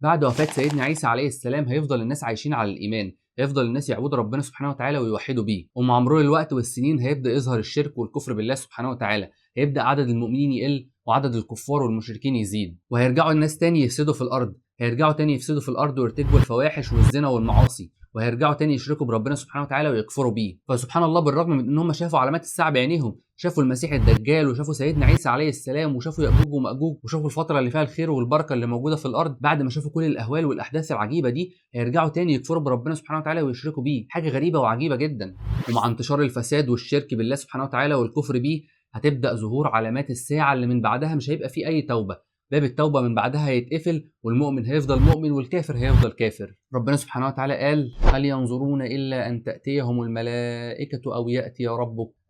بعد وفاة سيدنا عيسى عليه السلام هيفضل الناس عايشين على الإيمان، هيفضل الناس يعبدوا ربنا سبحانه وتعالى ويوحدوا بيه، ومع مرور الوقت والسنين هيبدأ يظهر الشرك والكفر بالله سبحانه وتعالى، هيبدأ عدد المؤمنين يقل وعدد الكفار والمشركين يزيد، وهيرجعوا الناس تاني يفسدوا في الأرض، هيرجعوا تاني يفسدوا في الأرض ويرتكبوا الفواحش والزنا والمعاصي، وهيرجعوا تاني يشركوا بربنا سبحانه وتعالى ويكفروا بيه. فسبحان الله، بالرغم من ان هم شافوا علامات الساعه بعينيهم، شافوا المسيح الدجال وشافوا سيدنا عيسى عليه السلام وشافوا يأجوج ومأجوج وشافوا الفتره اللي فيها الخير والبركه اللي موجوده في الارض، بعد ما شافوا كل الاهوال والاحداث العجيبه دي هيرجعوا تاني يكفروا بربنا سبحانه وتعالى ويشركوا بيه. حاجه غريبه وعجيبه جدا. ومع انتشار الفساد والشرك بالله سبحانه وتعالى والكفر بيه هتبدأ ظهور علامات الساعه اللي من بعدها مش هيبقى فيه اي توبه. باب التوبه من بعدها هيتقفل، والمؤمن هيفضل مؤمن والكافر هيفضل كافر. ربنا سبحانه وتعالى قال: هل ينظرون إلا أن تأتيهم الملائكة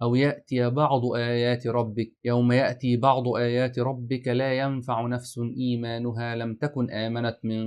أو يأتي بعض آيات ربك يوم يأتي بعض آيات ربك لا ينفع نفس إيمانها لم تكن آمنت من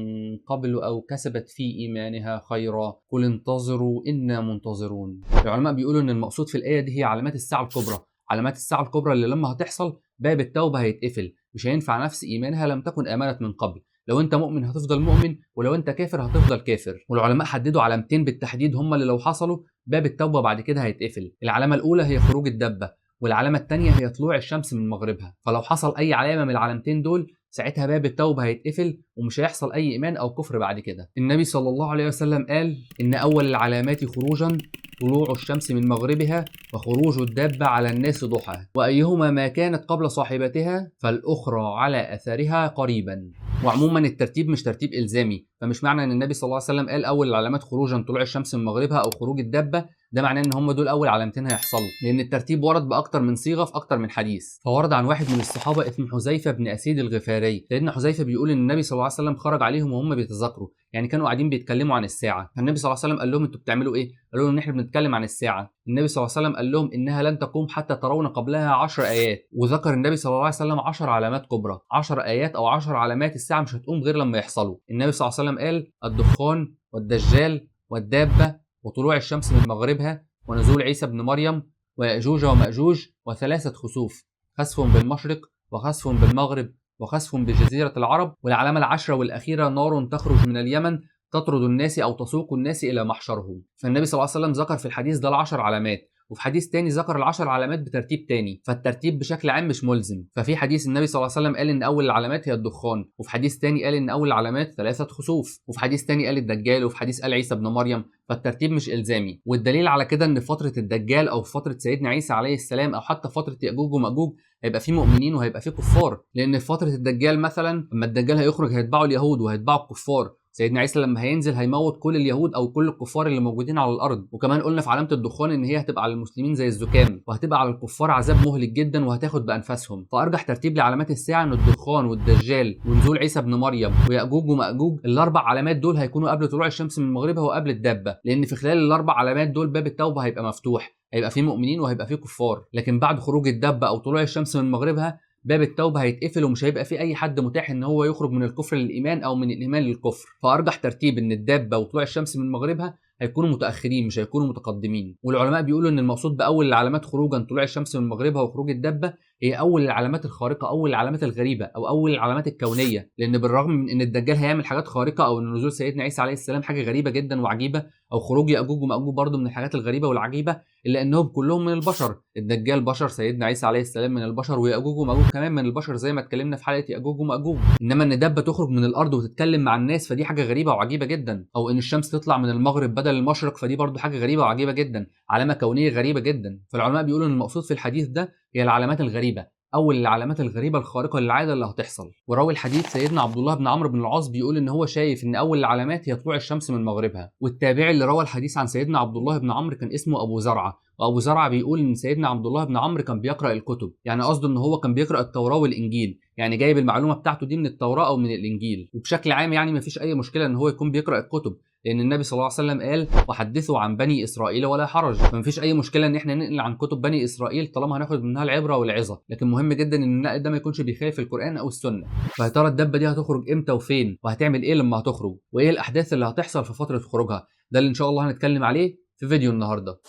قبل أو كسبت في إيمانها خيرا قل انتظروا إنا منتظرون. العلماء بيقولوا إن المقصود في الآية دي هي علامات الساعة الكبرى. علامات الساعة الكبرى اللي لما هتحصل باب التوبة هيتقفل، مش هينفع نفس إيمانها لم تكن آمنت من قبل. لو انت مؤمن هتفضل مؤمن، ولو انت كافر هتفضل كافر. والعلماء حددوا علامتين بالتحديد هم اللي لو حصلوا باب التوبه بعد كده هيتقفل. العلامه الاولى هي خروج الدبه، والعلامه الثانيه هي طلوع الشمس من مغربها. فلو حصل اي علامه من العلامتين دول ساعتها باب التوبه هيتقفل ومش هيحصل اي ايمان او كفر بعد كده. النبي صلى الله عليه وسلم قال ان اول العلامات خروجا طلوع الشمس من مغربها وخروج الدابة على الناس ضحى، وأيهما ما كانت قبل صاحبتها فالأخرى على أثرها قريبا. وعموما الترتيب مش ترتيب إلزامي، فمش معنى ان النبي صلى الله عليه وسلم قال اول العلامات خروجا طلوع الشمس من مغربها او خروج الدابه ده معناه ان هم دول اول علامتين هيحصلوا، لان الترتيب ورد باكتر من صيغه في اكتر من حديث. فورد عن واحد من الصحابه اسمه حذيفه بن اسيد الغفاري، سيدنا حذيفه بيقول ان النبي صلى الله عليه وسلم خرج عليهم وهم بيتذاكروا، يعني كانوا قاعدين بيتكلموا عن الساعه. فالنبي صلى الله عليه وسلم قال لهم: انتوا بتعملوا ايه؟ قالوا له: ان احنا بنتكلم عن الساعه. النبي صلى الله عليه وسلم قال لهم: انها لن تقوم حتى ترون قبلها 10 ايات. وذكر النبي صلى الله عليه وسلم 10 علامات كبرى، 10 ايات او 10 علامات الساعه مش هتقوم غير لما يحصلوا. النبي صلى الله عليه وسلم قال: الدخان والدجال والدابه وطلوع الشمس من مغربها ونزول عيسى ابن مريم ويأجوج ومأجوج وثلاثه خسوف، خسف بالمشرق وخسف بالمغرب وخسف بجزيره العرب، والعلامه العشره والاخيره نار تخرج من اليمن تطرد الناس أو تسوق الناس إلى محشرهم. فالنبي صلى الله عليه وسلم ذكر في الحديث ده ال10 علامات، وفي حديث تاني ذكر ال10 علامات بترتيب تاني، فالترتيب بشكل عام مش ملزم. ففي حديث النبي صلى الله عليه وسلم قال إن أول العلامات هي الدخان، وفي حديث تاني قال إن أول العلامات ثلاثة خسوف، وفي حديث تاني قال الدجال، وفي حديث قال عيسى ابن مريم. فالترتيب مش إلزامي. والدليل على كده إن في فترة الدجال أو في فترة سيدنا عيسى عليه السلام أو حتى فترة يأجوج ومأجوج هيبقى في مؤمنين وهيبقى في كفار، لأن في فترة الدجال مثلا لما الدجال هيخرج هيتبعوا اليهود وهيتبعوا الكفار. سيدنا عيسى لما هينزل هيموت كل اليهود او كل الكفار اللي موجودين على الارض. وكمان قلنا في علامه الدخان ان هي هتبقى على المسلمين زي الزكام، وهتبقى على الكفار عذاب مهلك جدا وهتاخد بانفاسهم. فارجح ترتيب لعلامات الساعه ان الدخان والدجال ونزول عيسى ابن مريم ويأجوج ومأجوج، الاربع علامات دول هيكونوا قبل طلوع الشمس من مغربها وقبل الدابه، لان في خلال الاربع علامات دول باب التوبه هيبقى مفتوح، هيبقى فيه مؤمنين وهيبقى فيه كفار. لكن بعد خروج الدابه او طلوع الشمس من مغربها باب التوبه هيتقفل ومش هيبقى في اي حد متاح ان هو يخرج من الكفر للايمان او من الايمان للكفر. فارجح ترتيب ان الدابه وطلوع الشمس من مغربها هيكونوا متاخرين مش هيكونوا متقدمين. والعلماء بيقولوا ان المقصود باول العلامات خروجا طلوع الشمس من مغربها وخروج الدابه هي اول العلامات الخارقه، اول العلامات الغريبه، او اول العلامات الكونيه. لان بالرغم من ان الدجال هيعمل حاجات خارقه، او ان نزول سيدنا عيسى عليه السلام حاجه غريبه جدا وعجيبه، او خروج ياجوج وماجوج برضه من الحاجات الغريبه والعجيبه، الا انهم كلهم من البشر. الدجال بشر، سيدنا عيسى عليه السلام من البشر، وياجوج وماجوج كمان من البشر زي ما اتكلمنا في حلقه ياجوج وماجوج. انما ان دابه تخرج من الارض وتتكلم مع الناس فدي حاجه غريبه وعجيبه جدا، او ان الشمس تطلع من المغرب بدل المشرق فدي برضه حاجه غريبه وعجيبه جدا، علامه كونيه غريبه جدا. فالعلماء بيقولوا ان المقصود في الحديث ده هي العلامات الغريبه، اول العلامات الغريبه الخارقه للعاده اللي هتحصل. وراوي الحديث سيدنا عبد الله بن عمرو بن العاص بيقول ان هو شايف ان اول العلامات هي طلوع الشمس من مغربها. والتابعي اللي روى الحديث عن سيدنا عبد الله بن عمرو كان اسمه ابو زرعه، وابو زرعه بيقول ان سيدنا عبد الله بن عمرو كان بيقرا الكتب، يعني قصده ان هو كان بيقرا التوراه والانجيل، يعني جايب المعلومه بتاعته دي من التوراه او من الانجيل. وبشكل عام يعني مفيش اي مشكله ان هو يكون بيقرا الكتب، لان النبي صلى الله عليه وسلم قال: وحدثوا عن بني اسرائيل ولا حرج. فمفيش اي مشكله ان احنا ننقل عن كتب بني اسرائيل طالما هناخد منها العبره والعظه، لكن مهم جدا ان النقل ده ما يكونش بيخالف القران او السنه. فيا ترى الدبه دي هتخرج امتى وفين، وهتعمل ايه لما هتخرج، وايه الاحداث اللي هتحصل في فتره خروجها؟ ده اللي ان شاء الله هنتكلم عليه في فيديو النهارده.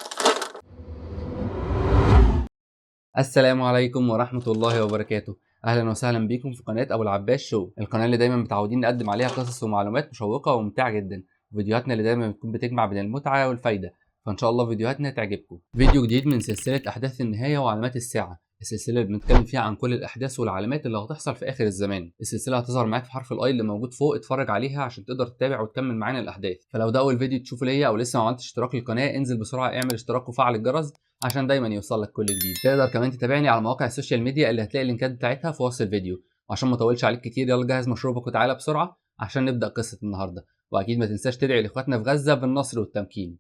السلام عليكم ورحمه الله وبركاته. اهلا وسهلا بيكم في قناه ابو العباس شو، القناه اللي دايما متعودين نقدم عليها قصص ومعلومات مشوقه وممتعه جدا، وفيديوهاتنا اللي دايما بتكون بتجمع بين المتعه والفايده. فان شاء الله فيديوهاتنا تعجبكم. فيديو جديد من سلسله احداث النهايه وعلامات الساعه، السلسله اللي بنتكلم فيها عن كل الاحداث والعلامات اللي هتحصل في اخر الزمان. السلسله هتظهر معاك في حرف الاي اللي موجود فوق، اتفرج عليها عشان تقدر تتابع وتكمل معانا الاحداث. فلو ده اول فيديو تشوفه ليا او لسه ما عملتش اشتراك للقناه، انزل بسرعه اعمل اشتراك وفعل الجرس عشان دايما يوصل لك كل جديد. تقدر كمان تتابعني على مواقع السوشيال ميديا اللي هتلاقي اللينكات بتاعتها في وصف الفيديو. وعشان ما اطولش عليك كتير، يلا جهز مشروبك وتعالى بسرعه عشان نبدا قصه النهارده. واكيد ما تنساش تدعي لاخواتنا في غزه بالنصر والتمكين.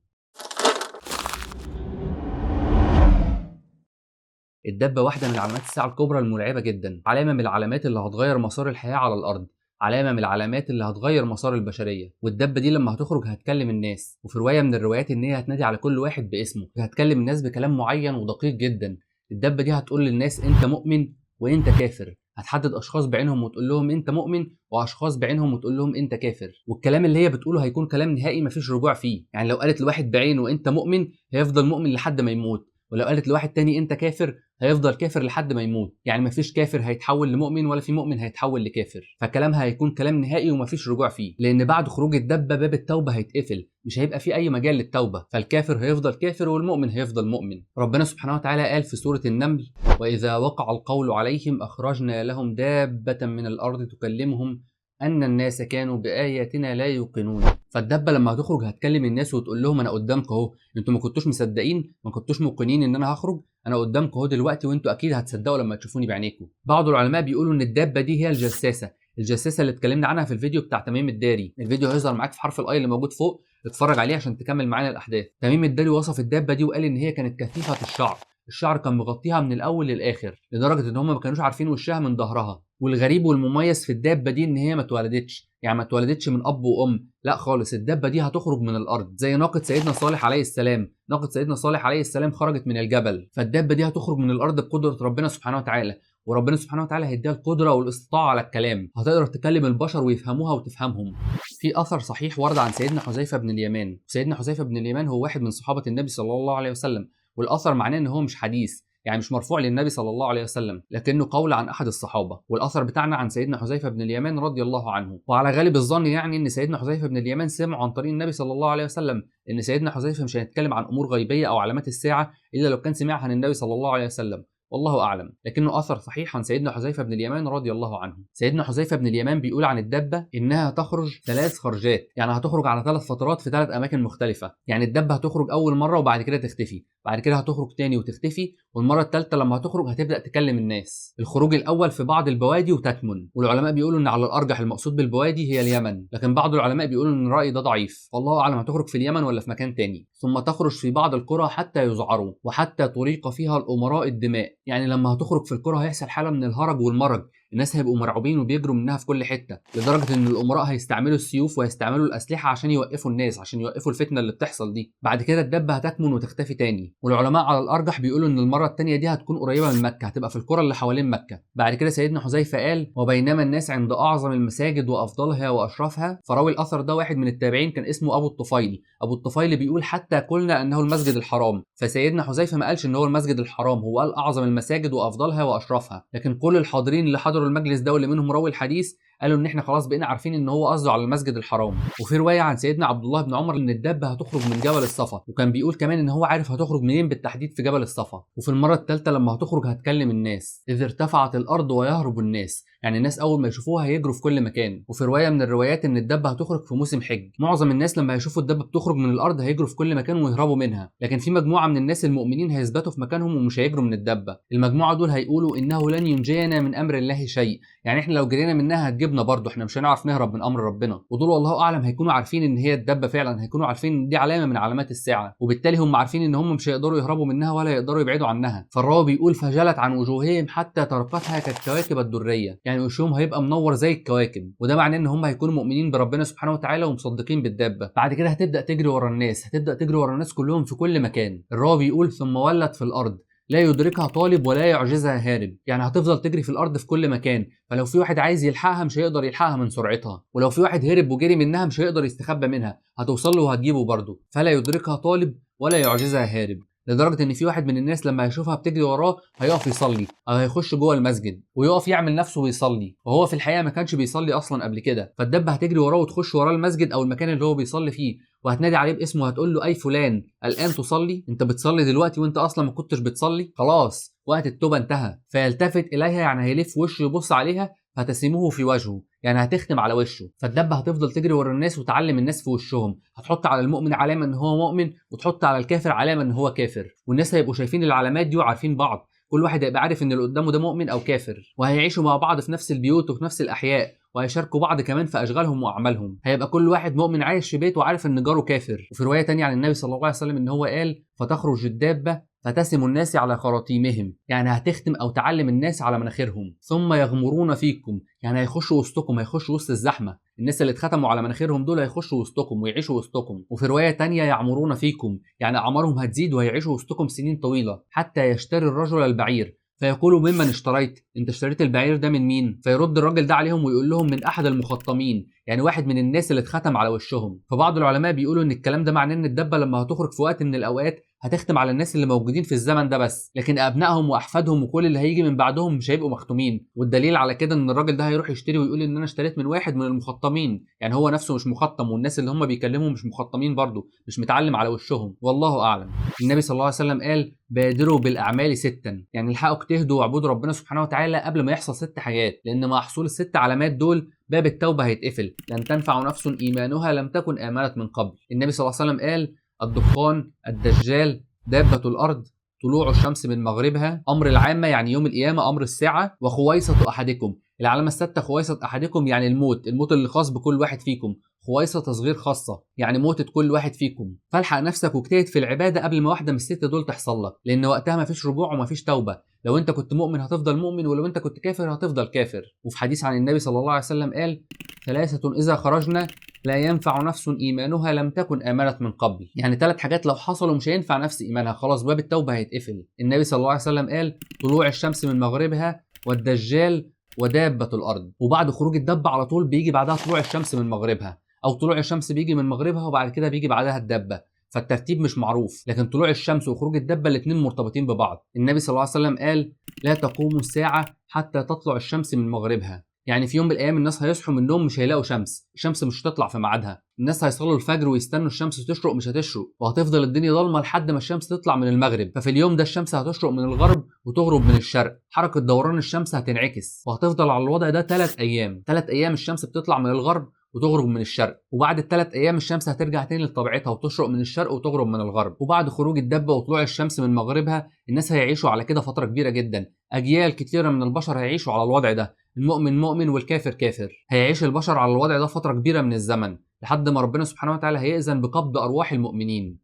الدبه واحده من علامات الساعه الكبرى المرعبه جدا، علامه من العلامات اللي هتغير مسار الحياه على الارض، علامه من العلامات اللي هتغير مسار البشريه. والدبه دي لما هتخرج هتكلم الناس، وفي روايه من الروايات ان هي هتنادي على كل واحد باسمه، هتكلم الناس بكلام معين ودقيق جدا. الدبه دي هتقول للناس انت مؤمن وانت كافر، هتحدد اشخاص بعينهم وتقول لهم انت مؤمن، واشخاص بعينهم وتقول لهم انت كافر. والكلام اللي هي بتقوله هيكون كلام نهائي مفيش رجوع فيه. يعني لو قالت لواحد بعينه انت مؤمن، هيفضل مؤمن لحد ما يموت، ولو قالت لواحد تاني انت كافر، هيفضل كافر لحد ما يموت. يعني مفيش كافر هيتحول لمؤمن، ولا في مؤمن هيتحول لكافر. فكلامها هيكون كلام نهائي ومفيش رجوع فيه، لان بعد خروج الدبه باب التوبه هيتقفل، مش هيبقى في اي مجال للتوبه. فالكافر هيفضل كافر والمؤمن هيفضل مؤمن. ربنا سبحانه وتعالى قال في سوره النمل: واذا وقع القول عليهم اخرجنا لهم دابه من الارض تكلمهم ان الناس كانوا باياتنا لا يوقنون. فالدبه لما هتخرج هتكلم الناس وتقول لهم انا قدامكم اهو، انتوا ما كنتوش مصدقين، ما كنتوش موقنين ان انا هخرج، انا قدامكم اهو دلوقتي، وانتوا اكيد هتصدقوا لما تشوفوني بعينيكم. بعض العلماء بيقولوا ان الدابه دي هي الجساسه، الجساسه اللي اتكلمنا عنها في الفيديو بتاع تميم الداري. الفيديو هيظهر معاك في حرف الاي اللي موجود فوق، اتفرج عليه عشان تكمل معانا الاحداث. تميم الداري وصف الدابه دي وقال ان هي كانت كثيفه الشعر، الشعر كان مغطيها من الاول للاخر، لدرجه ان هم ما كانوش عارفين وشها من ظهرها. والغريب والمميز في الدابه دي ان هي ما اتولدتش، يعني ما اتولدتش من اب وام، لا خالص، الدابه دي هتخرج من الارض زي ناقه سيدنا صالح عليه السلام. ناقه سيدنا صالح عليه السلام خرجت من الجبل، فالدابه دي هتخرج من الارض بقدره ربنا سبحانه وتعالى. وربنا سبحانه وتعالى هيديها القدره والاستطاعه على الكلام، هتقدر تكلم البشر ويفهموها وتفهمهم. في اثر صحيح ورد عن سيدنا حذيفه بن اليمان. سيدنا حذيفه بن اليمان هو واحد من صحابه النبي صلى الله عليه وسلم، والاثر معناه ان هو مش حديث، يعني مش مرفوع للنبي صلى الله عليه وسلم، لكنه قول عن احد الصحابه. والاثر بتاعنا عن سيدنا حذيفه بن اليمان رضي الله عنه. وعلى غالب الظن يعني ان سيدنا حذيفه بن اليمان سمع عن طريق النبي صلى الله عليه وسلم، ان سيدنا حذيفه مش هيتكلم عن امور غيبيه او علامات الساعه الا لو كان سمعها عن النبي صلى الله عليه وسلم، والله اعلم، لكنه اثر صحيح عن سيدنا حذيفه بن اليمان رضي الله عنه. سيدنا حذيفه بن اليمان بيقول عن الدبه انها تخرج 3 خرجات، يعني هتخرج على 3 فترات في 3 اماكن مختلفه. يعني الدبه هتخرج اول مره وبعد كده تختفي، بعد كده هتخرج تاني وتختفي، والمره الثالثه لما هتخرج هتبدا تكلم الناس. الخروج الاول في بعض البوادي وتكمن، والعلماء بيقولوا ان على الارجح المقصود بالبوادي هي اليمن، لكن بعض العلماء بيقولوا ان الراي ده ضعيف، والله اعلم هتخرج في اليمن ولا في مكان تاني. ثم تخرج في بعض القرى حتى يذعروا، وحتى تريق فيها الامراء الدماء. يعني لما هتخرج في القرى هيحصل حاله من الهرج والمرج، الناس هيبقوا مرعوبين وبيجروا منها في كل حته، لدرجه ان الامراء هيستعملوا السيوف وهيستعملوا الاسلحه عشان يوقفوا الناس، عشان يوقفوا الفتنه اللي بتحصل دي. بعد كده الدبه هتكمن وتختفي تاني، والعلماء على الارجح بيقولوا ان المره الثانيه دي هتكون قريبه من مكه، هتبقى في القرى اللي حوالين مكه. بعد كده سيدنا حذيفه قال: وبينما الناس عند اعظم المساجد وافضلها واشرفها. فراوي الاثر ده واحد من التابعين كان اسمه ابو الطفيل. ابو الطفيل بيقول: حتى قلنا انه المسجد الحرام. فسيدنا حذيفه ما قالش ان هو المسجد الحرام، هو قال اعظم المساجد وافضلها واشرفها. لكن كل الحاضرين اللي حضروا المجلس ده واللي منهم راوي الحديث قالوا ان احنا خلاص بقينا عارفين ان هو قصده على المسجد الحرام. وفي روايه عن سيدنا عبد الله بن عمر ان الدابه هتخرج من جبل الصفا، وكان بيقول كمان ان هو عارف هتخرج منين بالتحديد في جبل الصفا. وفي المره الثالثه لما هتخرج هتكلم الناس: اذ ارتفعت الارض ويهرب الناس، يعني الناس اول ما يشوفوها هيجروا في كل مكان. وفي روايه من الروايات ان الدابه هتخرج في موسم حج، معظم الناس لما هيشوفوا الدابه بتخرج من الارض هيجروا في كل مكان ويهربوا منها، لكن في مجموعه من الناس المؤمنين هيثبتوا في مكانهم ومش هيجروا من الدابه. المجموعه دول هيقولوا: انه لن ينجينا من امر الله شيء، يعني احنا لو جرينا منها هتجيبنا برضه، احنا مش هنعرف نهرب من امر ربنا. ودول والله اعلم هيكونوا عارفين ان هي الدابه فعلا، هيكونوا عارفين ان دي علامه من علامات الساعه، وبالتالي هم عارفين ان هم مش هيقدروا يهربوا منها ولا يقدروا يبعدوا عنها. فالراوي بيقول: فجلت عن وجوههم حتى تركتها كالكواكب الدريه، يعني وشهم هيبقى منور زي الكواكب، وده معناه ان هم هيكونوا مؤمنين بربنا سبحانه وتعالى ومصدقين بالدابه. بعد كده هتبدا تجري ورا الناس، هتبدا تجري ورا الناس كلهم في كل مكان. الراوي بيقول: ثم ولت في الارض لا يدركها طالب ولا يعجزها هارب، يعني هتفضل تجري في الارض في كل مكان، فلو في واحد عايز يلحقها مش هيقدر يلحقها من سرعتها، ولو في واحد هرب وجري منها مش هيقدر يستخبى منها، هتوصل له وهتجيبه برضه. فلا يدركها طالب ولا يعجزها هارب. لدرجه ان في واحد من الناس لما هيشوفها بتجري وراه هيقف يصلي او هيخش جوه المسجد ويقف يعمل نفسه بيصلي، وهو في الحقيقه ما كانش بيصلي اصلا قبل كده. فالدبه هتجري وراه وتخش وراه المسجد او المكان اللي هو بيصلي فيه، وهتنادي عليه باسمه، هتقول له: اي فلان، الان تصلي؟ انت بتصلي دلوقتي وانت اصلا ما كنتش بتصلي؟ خلاص وقت التوبه انتهى. فيلتفت اليها يعني هيلف وشه يبص عليها، فتسمه في وجهه يعني هتختم على وشه. فالدبه هتفضل تجري ورا الناس وتعلم الناس في وشهم، هتحط على المؤمن علامه ان هو مؤمن وتحط على الكافر علامه ان هو كافر، والناس هيبقوا شايفين العلامات دي وعارفين بعض، كل واحد هيبقى عارف ان اللي قدامه ده مؤمن او كافر، وهيعيشوا مع بعض في نفس البيوت وفي نفس الاحياء، وهيشاركوا بعض كمان في اشغالهم واعمالهم. هيبقى كل واحد مؤمن عايش في بيته وعارف ان جاره كافر. وفي روايه تانية عن النبي صلى الله عليه وسلم ان هو قال: فتخرج الدابه فتسم الناس على خراطيمهم، يعني هتختم او تعلم الناس على مناخيرهم. ثم يغمرون فيكم، يعني هيخشوا وسطكم، هيخشوا وسط الزحمه، الناس اللي اتختموا على مناخيرهم دول هيخشوا وسطكم ويعيشوا وسطكم. وفي روايه تانية يعمرون فيكم، يعني اعمارهم هتزيد وهيعيشوا وسطكم سنين طويله، حتى يشتري الرجل البعير فيقولوا: ممن اشتريت؟ انت اشتريت البعير ده من مين؟ فيرد الراجل ده عليهم ويقول لهم: من احد المخطمين، يعني واحد من الناس اللي اتختم على وشهم. فبعض العلماء بيقولوا ان الكلام ده معناه ان الدبه لما هتخرج في وقت من الاوقات هتختم على الناس اللي موجودين في الزمن ده بس، لكن ابنائهم واحفادهم وكل اللي هيجي من بعدهم مش هيبقوا مختومين. والدليل على كده ان الراجل ده هيروح يشتري ويقول ان انا اشتريت من واحد من المخطمين، يعني هو نفسه مش مخطم والناس اللي هم بيكلموا مش مخطمين برضه، مش متعلم على وشهم، والله اعلم. النبي صلى الله عليه وسلم قال: بادروا بالاعمال ستا، يعني الحقوا اجتهدوا واعبدوا ربنا سبحانه وتعالى قبل ما يحصل 6 حاجات، لان مع حصول ال6 علامات دول باب التوبه هيتقفل، لن تنفع نفس ايمانها لم تكن امنت من قبل. النبي صلى الله عليه وسلم قال: الدخان، الدجال، دابة الأرض، طلوع الشمس من مغربها، أمر العامة يعني يوم القيامة، أمر الساعة، وخويصة أحدكم. العلامة السادسة خويصة أحدكم يعني الموت اللي خاص بكل واحد فيكم. خويصة تصغير خاصة يعني موتة كل واحد فيكم. فالحق نفسك واجتهد في العبادة قبل ما واحدة من ال6 دول تحصل لك، لأن وقتها مفيش رجوع ومفيش توبة. لو أنت كنت مؤمن هتفضل مؤمن، ولو أنت كنت كافر هتفضل كافر. وفي حديث عن النبي صلى الله عليه وسلم قال: 3 إذا خرجنا لا ينفع نفس إيمانها لم تكن آمنت من قبل، يعني 3 حاجات لو حصلوا مش هينفع نفس إيمانها، خلاص باب التوبة هيتقفل. النبي صلى الله عليه وسلم قال: طلوع الشمس من مغربها، والدجال، ودابة الأرض. وبعد خروج الدبة على طول بيجي بعدها طلوع الشمس من مغربها، أو طلوع الشمس بيجي من مغربها وبعد كده بيجي بعدها الدبة، فالترتيب مش معروف، لكن طلوع الشمس وخروج الدبة الاتنين مرتبطين ببعض. النبي صلى الله عليه وسلم قال: لا تقوم الساعة حتى تطلع الشمس من مغربها، يعني في يوم من الايام الناس هيصحوا من النوم مش هيلاقوا شمس، الشمس مش هتطلع في ميعادها، الناس هيصلوا الفجر ويستنوا الشمس تشرق مش هتشرق، وهتفضل الدنيا ضلمه لحد ما الشمس تطلع من المغرب. ففي اليوم ده الشمس هتشرق من الغرب وتغرب من الشرق، حركه دوران الشمس هتنعكس، وهتفضل على الوضع ده 3 ايام. 3 ايام الشمس بتطلع من الغرب وتغرب من الشرق، وبعد ال3 ايام الشمس هترجع تاني لطبيعتها وتشرق من الشرق وتغرب من الغرب. وبعد خروج الدبه وطلوع الشمس من مغربها الناس هيعيشوا على كده فتره كبيره جدا، اجيال كتيره من البشر هيعيشوا على الوضع ده، المؤمن مؤمن والكافر كافر. هيعيش البشر على الوضع ده فتره كبيره من الزمن لحد ما ربنا سبحانه وتعالى هيأذن بقبض ارواح المؤمنين.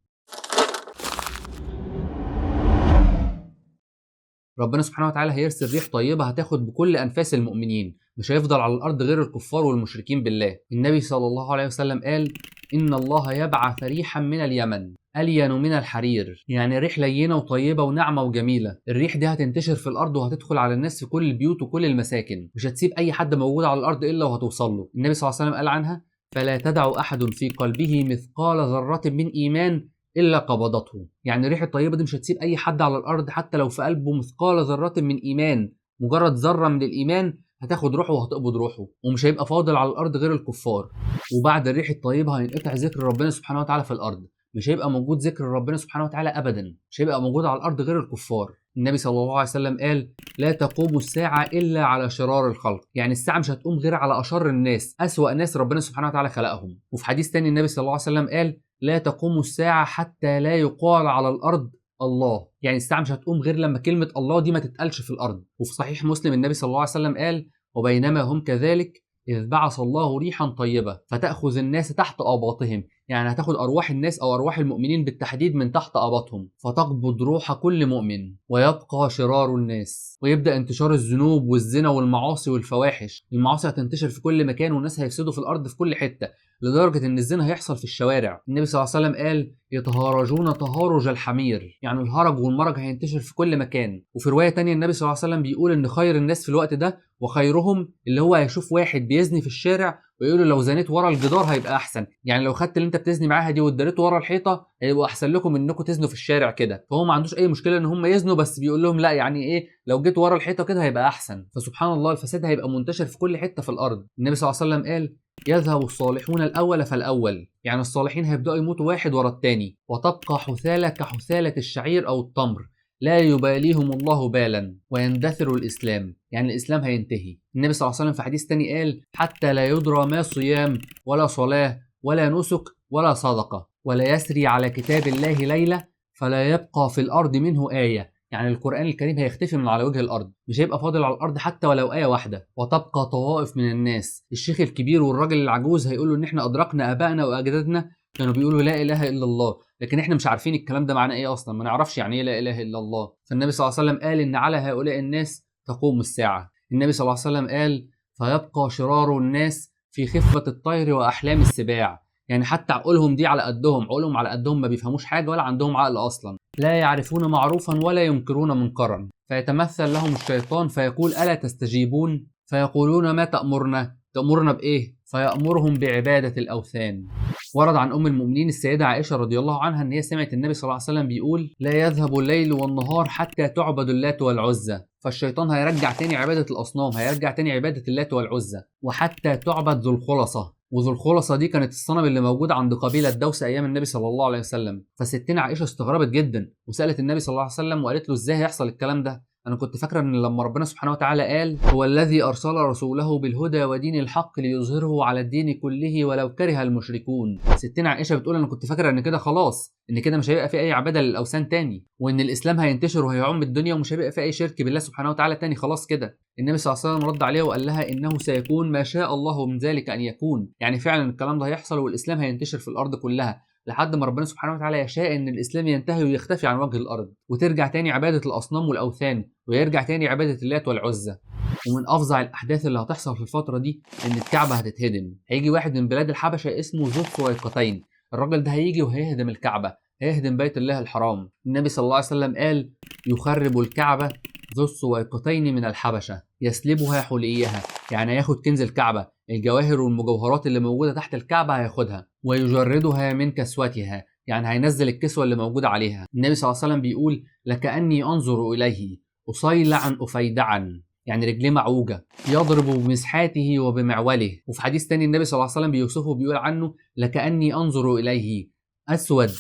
ربنا سبحانه وتعالى هيرسل ريح طيبة هتاخد بكل أنفاس المؤمنين، مش هيفضل على الأرض غير الكفار والمشركين بالله. النبي صلى الله عليه وسلم قال: إن الله يبعث ريحا من اليمن ألين من الحرير، يعني ريح لينة وطيبة وناعمة وجميلة. الريح دي هتنتشر في الأرض وهتدخل على الناس في كل البيوت وكل المساكن، مش هتسيب أي حد موجود على الأرض إلا وهتوصل له. النبي صلى الله عليه وسلم قال عنها: فلا تدع أحد في قلبه مثقال ذرة من إيمان إلا قبضته، يعني الريح الطيبة دي مش هتسيب أي حد على الأرض حتى لو في قلبه مثقال ذرة من إيمان، مجرد ذرة من الإيمان هتاخد روحه وهتقبض روحه، ومش هيبقى فاضل على الأرض غير الكفار. وبعد الريح الطيبة هينقطع ذكر ربنا سبحانه وتعالى في الأرض، مش هيبقى موجود ذكر ربنا سبحانه وتعالى أبدا، مش هيبقى موجود على الأرض غير الكفار. النبي صلى الله عليه وسلم قال: لا تقوم الساعة إلا على شرار الخلق، يعني الساعة مش هتقوم غير على أشر الناس، أسوأ ناس ربنا سبحانه وتعالى خلقهم. وفي حديث تاني النبي صلى الله عليه وسلم قال: لا تقوم الساعة حتى لا يقال على الأرض الله، يعني الساعة مش هتقوم غير لما كلمة الله دي ما تتقالش في الأرض. وفي صحيح مسلم النبي صلى الله عليه وسلم قال: وبينما هم كذلك إذ بعث الله ريحا طيبة فتأخذ الناس تحت آباطهم، يعني هتاخد أرواح الناس أو أرواح المؤمنين بالتحديد من تحت آباطهم، فتقبض روح كل مؤمن ويبقى شرار الناس. ويبدأ انتشار الذنوب والزنا والمعاصي والفواحش، المعاصي هتنتشر في كل مكان والناس هيفسدوا في الأرض في كل حتة، لدرجة إن الزنا هيحصل في الشوارع. النبي صلى الله عليه وسلم قال: يتهارجون تهارج الحمير، يعني الهرج والمرج هينتشر في كل مكان. وفي رواية تانية النبي صلى الله عليه وسلم بيقول إن خير الناس في الوقت ده وخيرهم اللي هو هيشوف واحد بيزني في الشارع ويقولوا لو زنيت ورا الجدار هيبقى احسن، يعني لو خدت اللي انت بتزني معاها دي واتداريت ورا الحيطه هيبقى احسن لكم من انكم تزنوا في الشارع كده. فهو ما عندوش اي مشكله ان هم يزنوا، بس بيقول لهم لا يعني ايه، لو جيت ورا الحيطه كده هيبقى احسن. فسبحان الله الفساد هيبقى منتشر في كل حته في الارض. النبي صلى الله عليه وسلم قال يذهب الصالحون الاول فالاول، يعني الصالحين هيبداوا يموتوا واحد ورا التاني، وتبقى حثاله كحثاله الشعير او التمر لا يباليهم الله بالا ويندثر الإسلام، يعني الإسلام هينتهي. النبي صلى الله عليه وسلم في حديث تاني قال حتى لا يدرى ما صيام ولا صلاة ولا نسك ولا صدقة، ولا يسري على كتاب الله ليلة فلا يبقى في الأرض منه آية، يعني القرآن الكريم هيختفي من على وجه الأرض، مش هيبقى فاضل على الأرض حتى ولو آية واحدة. وتبقى طوائف من الناس، الشيخ الكبير والراجل العجوز هيقولوا إن إحنا أدركنا آبائنا وأجدادنا كانوا بيقولوا لا إله إلا الله، لكن احنا مش عارفين الكلام ده معناه ايه اصلا، ما نعرفش يعني ايه لا اله الا الله. فالنبي صلى الله عليه وسلم قال ان على هؤلاء الناس تقوم الساعه. النبي صلى الله عليه وسلم قال فيبقى شرار الناس في خفه الطير واحلام السباع، يعني حتى عقولهم دي على قدهم، عقولهم على قدهم، ما بيفهموش حاجه ولا عندهم عقل اصلا. لا يعرفون معروفا ولا ينكرون منكرا، فيتمثل لهم الشيطان فيقول الا تستجيبون، فيقولون ما تأمرنا، تأمرنا بايه؟ فيأمرهم بعباده الاوثان. ورد عن أم المؤمنين السيدة عائشة رضي الله عنها إن هي سمعت النبي صلى الله عليه وسلم بيقول لا يذهب الليل والنهار حتى تعبد اللات والعزى، فالشيطان هيرجع تاني عبادة الأصنام، هيرجع تاني عبادة اللات والعزى، وحتى تعبد ذو الخلصة. وذو الخلصة دي كانت الصنم اللي موجود عند قبيلة دوس أيام النبي صلى الله عليه وسلم. فستنا عائشة استغربت جدا وسألت النبي صلى الله عليه وسلم وقالت له إزاي هيحصل الكلام ده؟ أنا كنت فاكرة إن لما ربنا سبحانه وتعالى قال هو الذي أرسل رسوله بالهدى ودين الحق ليظهره على الدين كله ولو كره المشركون، ستنا عائشة بتقول أنا كنت فاكرة إن كده خلاص، إن كده مش هيبقى في أي عبادة للأوثان تاني، وإن الإسلام هينتشر وهيعم الدنيا ومش هيبقى في أي شرك بالله سبحانه وتعالى تاني، خلاص كده. النبي صلى الله عليه وسلم رد عليها وقال لها إنه سيكون ما شاء الله من ذلك أن يكون، يعني فعلا الكلام ده هيحصل والإسلام هينتشر في الأرض كلها لحد ما ربنا سبحانه وتعالى يشاء ان الاسلام ينتهي ويختفي عن وجه الارض، وترجع تاني عباده الاصنام والاوثان، ويرجع تاني عباده اللات والعزى. ومن افظع الاحداث اللي هتحصل في الفتره دي ان الكعبه هتتهدم. هيجي واحد من بلاد الحبشه اسمه ذو السويقتين، الراجل ده هيجي وهيهدم الكعبه، هيهدم بيت الله الحرام. النبي صلى الله عليه وسلم قال يخرب الكعبه ذو السويقتين من الحبشه يسلبها حليها، يعني هياخد كنز الكعبه، الجواهر والمجوهرات اللي موجوده تحت الكعبه هياخدها، ويجردها من كسوتها، يعني هينزل الكسوه اللي موجوده عليها. النبي صلى الله عليه وسلم بيقول لكأني انظر اليه اصيلعا افيدعا، يعني رجليه معوجه، يضرب بمسحاته وبمعوله. وفي حديث تاني النبي صلى الله عليه وسلم بيوصفه بيقول عنه لكأني انظر اليه اسود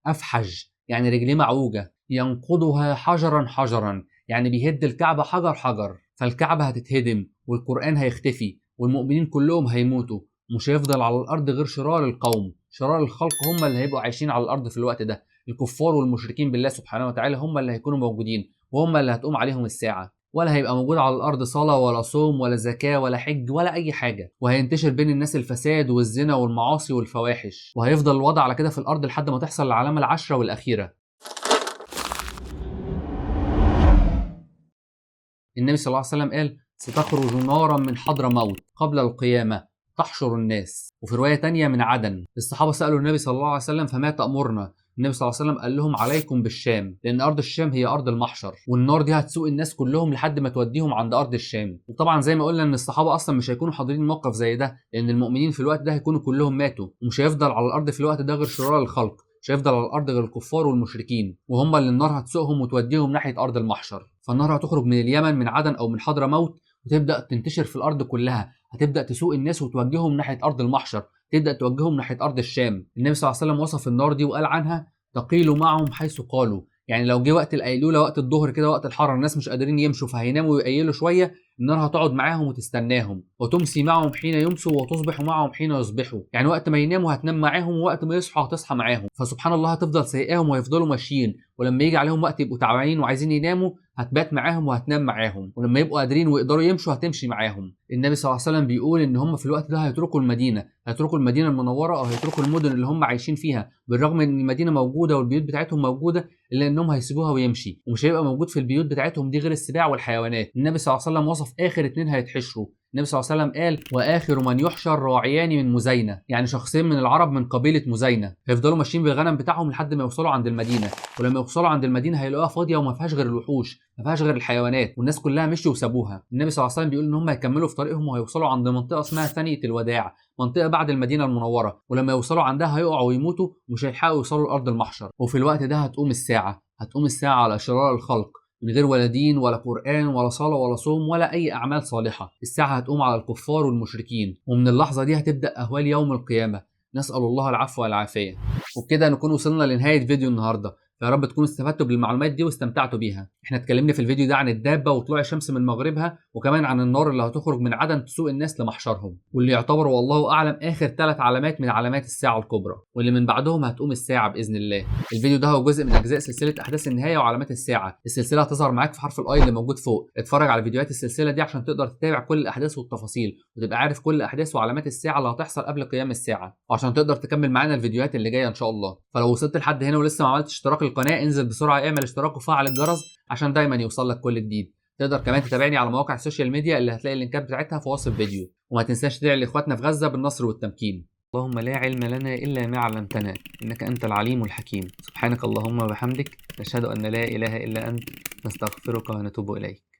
افحج، يعني رجليه معوجه، ينقضها حجرا حجرا، يعني بيهد الكعبه حجر حجر. فالكعبه هتتهدم والقرآن هيختفي والمؤمنين كلهم هيموتوا، مش هيفضل على الارض غير شرار القوم، شرار الخلق هم اللي هيبقوا عايشين على الارض في الوقت ده، الكفار والمشركين بالله سبحانه وتعالى هم اللي هيكونوا موجودين، وهم اللي هتقوم عليهم الساعه، ولا هيبقى موجود على الارض صلاه ولا صوم ولا زكاه ولا حج ولا اي حاجه، وهينتشر بين الناس الفساد والزنا والمعاصي والفواحش، وهيفضل الوضع على كده في الارض لحد ما تحصل العلامه العشره والاخيره. النبي صلى الله عليه وسلم قال ستخرج نارا من حضرموت قبل القيامة تحشر الناس. وفي رواية تانية من عدن. الصحابة سألوا النبي صلى الله عليه وسلم فما تأمرنا؟ النبي صلى الله عليه وسلم قال لهم عليكم بالشام، لأن أرض الشام هي أرض المحشر، والنار دي هتسوق الناس كلهم لحد ما توديهم عند أرض الشام. وطبعا زي ما قلنا إن الصحابة أصلا مش هيكونوا حاضرين موقف زي ده، لأن المؤمنين في الوقت ده هيكونوا كلهم ماتوا، ومش هيفضل على الأرض في الوقت ده غير شرار الخلق، مش هيفضل على الارض غير الكفار والمشركين، وهم اللي النار هتسوقهم وتوديهم ناحيه ارض المحشر. فالنار هتخرج من اليمن من عدن او من حضرموت وتبدا تنتشر في الارض كلها، هتبدا تسوق الناس وتوجههم ناحيه ارض المحشر، تبدا توجههم ناحيه ارض الشام. النبي صلى الله عليه وسلم وصف النار دي وقال عنها تقيل معهم حيث قالوا، يعني لو جه وقت القيلوله وقت الظهر كده وقت الحر الناس مش قادرين يمشوا فهيناموا ويقيلوا شويه، النار هتقعد معاهم وتستناهم، وتمسي معهم حين يمسوا وتصبح معهم حين يصبحوا، يعني وقت ما يناموا هتنام معاهم ووقت ما يصحوا هتصحى معاهم. فسبحان الله هتفضل سايقاهم ويفضلوا ماشيين، ولما يجي عليهم وقت يبقوا تعبانين وعايزين يناموا هتبات معاهم وهتنام معاهم، ولما يبقوا قادرين ويقدروا يمشوا هتمشي معاهم. النبي صلى الله عليه وسلم بيقول ان هم في الوقت ده هيتركوا المدينه، هيتركوا المدينه المنوره او هيتركوا المدن اللي هم عايشين فيها، بالرغم ان المدينه موجوده والبيوت بتاعتهم موجوده، الا انهم هيسيبوها ويمشي، ومش هيبقى موجود في البيوت بتاعتهم دي غير السباع والحيوانات. النبي صلى الله عليه وسلم وصف اخر اتنين هيتحشروا، النبي صلى الله عليه وسلم قال واخر من يحشر راعيان من مزينه، يعني شخصين من العرب من قبيله مزينه هيفضلوا ماشيين بالغنم بتاعهم لحد ما يوصلوا عند المدينه، ولما يوصلوا عند المدينه هيلاقوها فاضيه وما فيهاش غير الوحوش، ما فيهاش غير الحيوانات، والناس كلها مشوا وسابوها. النبي صلى الله عليه وسلم بيقول ان هم هيكملوا في طريقهم وهيوصلوا عند منطقه اسمها ثانيه الوداع، منطقه بعد المدينه المنوره، ولما يوصلوا عندها هيقعوا ويموتوا ومش هيلحقوا يوصلوا لارض المحشر. وفي الوقت ده هتقوم الساعه على شرار الخلق من غير ولا دين ولا قرآن ولا صلاة ولا صوم ولا أي أعمال صالحة. الساعة هتقوم على الكفار والمشركين، ومن اللحظة دي هتبدأ أهوال يوم القيامة. نسأل الله العفو والعافية. وبكده نكون وصلنا لنهاية فيديو النهاردة. يا رب تكونوا استفدتوا بالمعلومات دي واستمتعتوا بيها. احنا اتكلمنا في الفيديو ده عن الدابة وطلوع الشمس من مغربها، وكمان عن النار اللي هتخرج من عدن تسوق الناس لمحشرهم، واللي يعتبر والله اعلم اخر 3 علامات من علامات الساعة الكبرى، واللي من بعدهم هتقوم الساعة بإذن الله. الفيديو ده هو جزء من اجزاء سلسلة احداث النهاية وعلامات الساعة. السلسلة هتظهر معاك في حرف الاي اللي موجود فوق. اتفرج على فيديوهات السلسلة دي عشان تقدر تتابع كل الاحداث والتفاصيل، وتبقى عارف كل احداث وعلامات الساعة اللي هتحصل قبل قيام الساعة، وعشان تقدر تكمل معانا الفيديوهات اللي جايه ان شاء الله. فلو وصلت لحد هنا ولسه ما عملتش اشتراك للقناة، انزل بسرعة اعمل اشتراك وفعل الجرس عشان دايما يوصل لك كل جديد. تقدر كمان تتابعني على مواقع السوشيال ميديا اللي هتلاقي اللينكات بتاعتها في وصف الفيديو، وما تنساش تدعي لاخواتنا في غزة بالنصر والتمكين. اللهم لا علم لنا الا ما علمتنا انك انت العليم الحكيم. سبحانك اللهم وبحمدك، نشهد ان لا اله الا انت، نستغفرك ونتوب اليك.